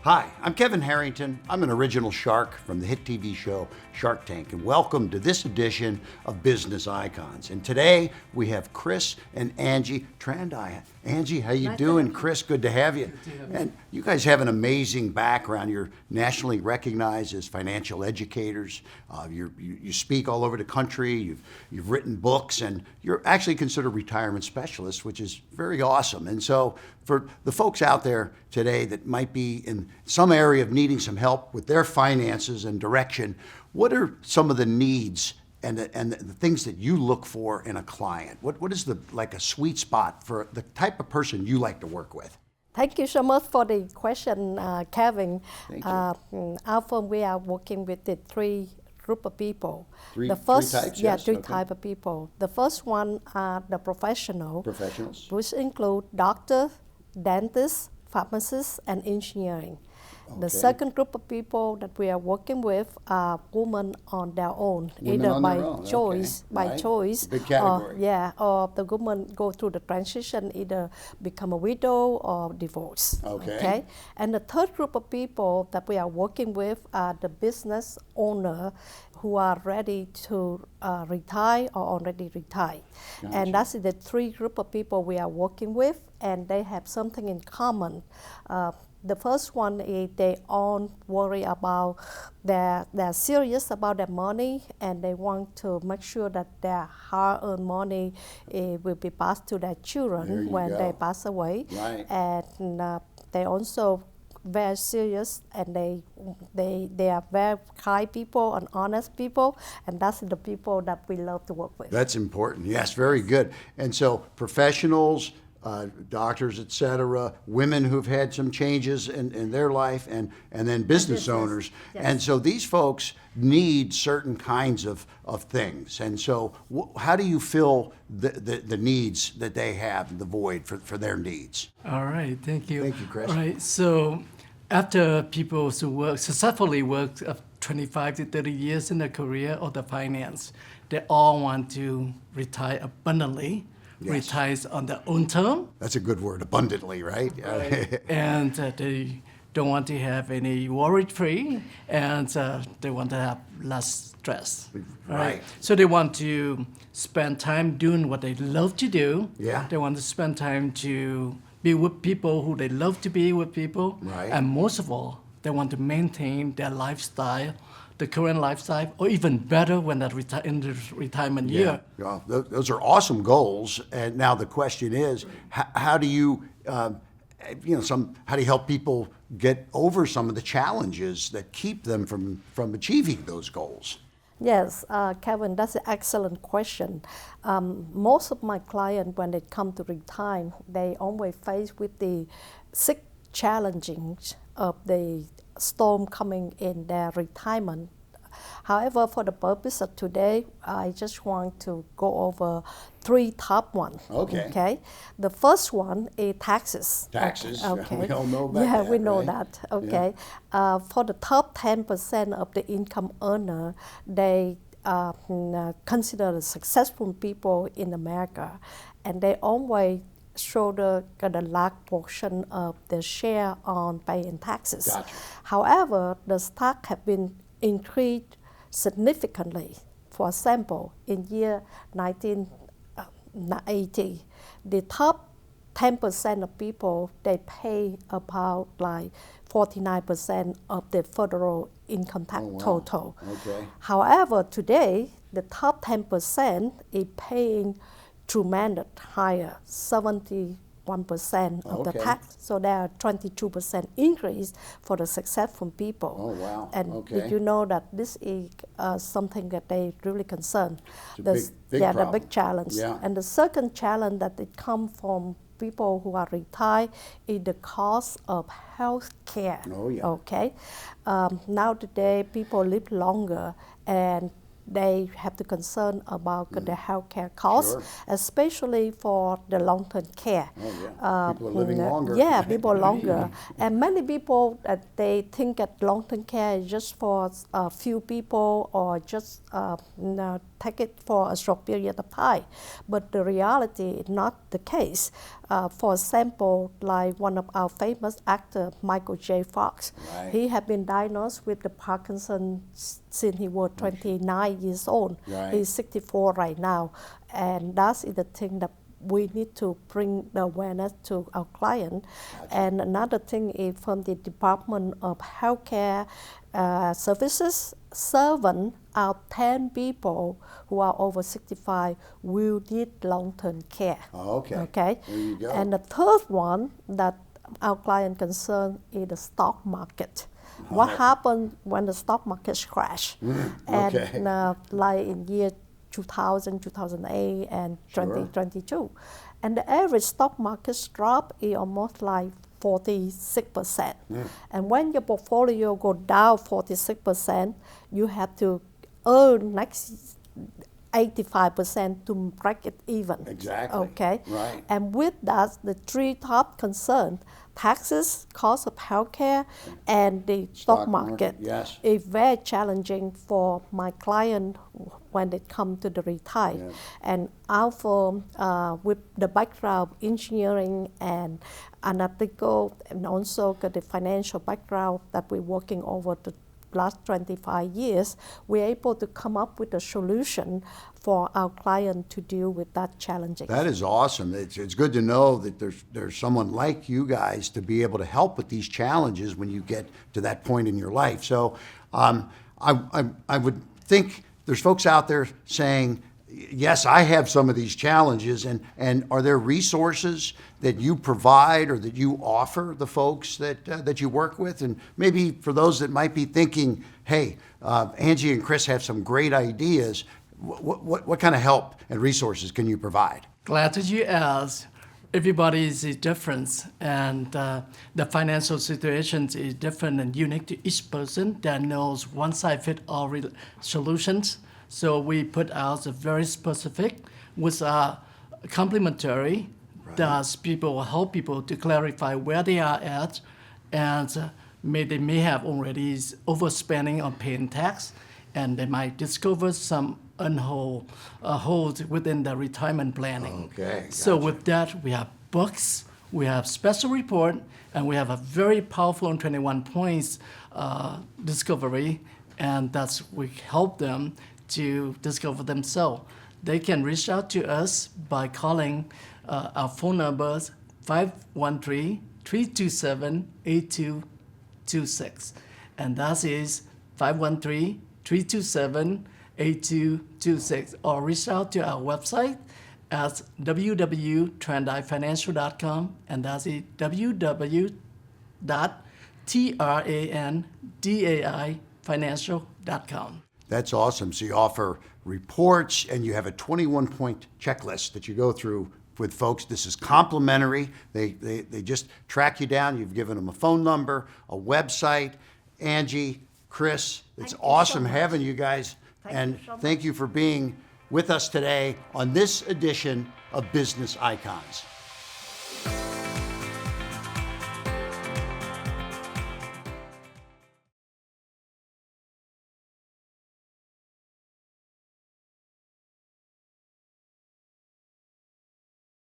Hi, I'm Kevin Harrington. I'm an original shark from the hit TV show Shark Tank, and welcome to this edition of Business Icons. And today we have Chris and Angie Trandai. Angie, how you doing? Chris, good to have you. And you guys have an amazing background. You're nationally recognized as financial educators. You speak all over the country. You've written books, and you're actually considered retirement specialists, which is very awesome. And so for the folks out there today that might be in some area of needing some help with their finances and direction, what are some of the needs and the things that you look for in a client? What is a sweet spot for the type of person you like to work with? Thank you so much for the question, Kevin. Thank you. Our firm, we are working with the three group of people. Three types, yes? Three Okay. type of people. The first one are the professionals, which include doctor, dentists, pharmacists, and engineering. Okay. The second group of people that we are working with are women on their own, Women either on by their own, choice, okay. Right. Big category. or the women go through the transition, either become a widow or divorce. Okay. And the third group of people that we are working with are the business owner who are ready to retire or already retired. Gotcha. And that's the three group of people we are working with, and they have something in common. The first one is they all worry about they're serious about their money, and they want to make sure that their hard-earned money will be passed to their children when they pass away. Right. And they also very serious, and they are very kind people and honest people, and that's the people that we love to work with. That's important. Yes, very good. And so professionals, doctors, et cetera, women who've had some changes in their life, and then business owners. Yes. And so these folks need certain kinds of things. And so how do you fill the needs that they have, the void for their needs? All right, thank you. Thank you, Chris. All right, so after people who successfully work 25 to 30 years in their career or the finance, they all want to retire abundantly. Yes. Retires on their own term. That's a good word, abundantly, right? Right. And they don't want to have any worry-free, and they want to have less stress. Right. So they want to spend time doing what they love to do. Yeah. They want to spend time to be with people who they love to be with people. Right. And most of all, they want to maintain their lifestyle, the current lifestyle, or even better when they're in the retirement year. Yeah, those are awesome goals. And now the question is, how do you, how do you help people get over some of the challenges that keep them from achieving those goals? Yes, Kevin, that's an excellent question. Most of my clients, when they come to retire, they always face with the six challenges of the storm coming in their retirement. However, for the purpose of today, I just want to go over three top ones. Okay. The first one is taxes. Taxes. Okay. We all know about that. Yeah, we know right? that. Okay. Yeah. For the top 10% of the income earner, they consider successful people in America, and they always shoulder a large portion of the share on paying taxes. Gotcha. However, the stock have been increased significantly. For example, in year 1980, the top 10% of people, they pay about 49% of the federal income tax total. Okay. However, today, the top 10% is paying tremendous higher, 71% of the tax. So there are 22% increase for the successful people. Oh, wow. And did you know that this is something that they really concern? It's a big problem. The big challenge. Yeah. And the second challenge that it comes from people who are retired is the cost of health care. Oh, yeah. Okay. Now today, people live longer, and they have to concern about the healthcare costs, Sure. especially for the long-term care. Oh, yeah. People are living longer. Yeah, people longer. And many people, they think that long-term care is just for a few people or just take it for a short period of time. But the reality is not the case. For example, like one of our famous actor, Michael J. Fox, Right. he had been diagnosed with the Parkinson's since he was 29 years old. Right. He's 64 right now. And that's the thing that we need to bring the awareness to our client. Gotcha. And another thing is from the Department of Healthcare Services, 7 out of 10 people who are over 65 will need long-term care. Oh, okay. Okay. There you go. And the third one that our client concern is the stock market. What happens when the stock market crash? And okay. like in year 2000, 2008, and Sure. 2022. And the average stock market drop is almost like 46%. And when your portfolio go down 46%, you have to earn next 85% to break it even. Exactly. Okay. Right. And with that, the 3 top concerns: taxes, cost of healthcare, and the stock market. Yes. Is very challenging for my client when they come to the retire. Yes. And our firm, with the background of engineering and analytical, and also got the financial background that we're working over the last 25 years, we're able to come up with a solution for our client to deal with that challenging. That is awesome. It's good to know that there's someone like you guys to be able to help with these challenges when you get to that point in your life. So I would think there's folks out there saying, yes, I have some of these challenges, and are there resources that you provide or that you offer the folks that you work with? And maybe for those that might be thinking, hey, Angie and Chris have some great ideas, what kind of help and resources can you provide? Glad that you asked. Everybody is different, and the financial situation is different and unique to each person that knows one-size-fits-all solutions. So we put out a very specific, with complementary, that people will help people to clarify where they are at, and they may have already overspending on paying tax, and they might discover some hold within the retirement planning. Okay, So gotcha. with that, we have books, we have special report, and we have a very powerful on 21 points discovery, and we help them to discover themselves. They can reach out to us by calling our phone numbers 513-327-8226. And that is 513-327-8226. Or reach out to our website at www.trandaifinancial.com, and that's it, www.trandaifinancial.com. That's awesome. So you offer reports and you have a 21-point checklist that you go through with folks. This is complimentary. They just track you down. You've given them a phone number, a website. Angie, Chris, it's awesome having you guys. And thank you for being with us today on this edition of Business Icons.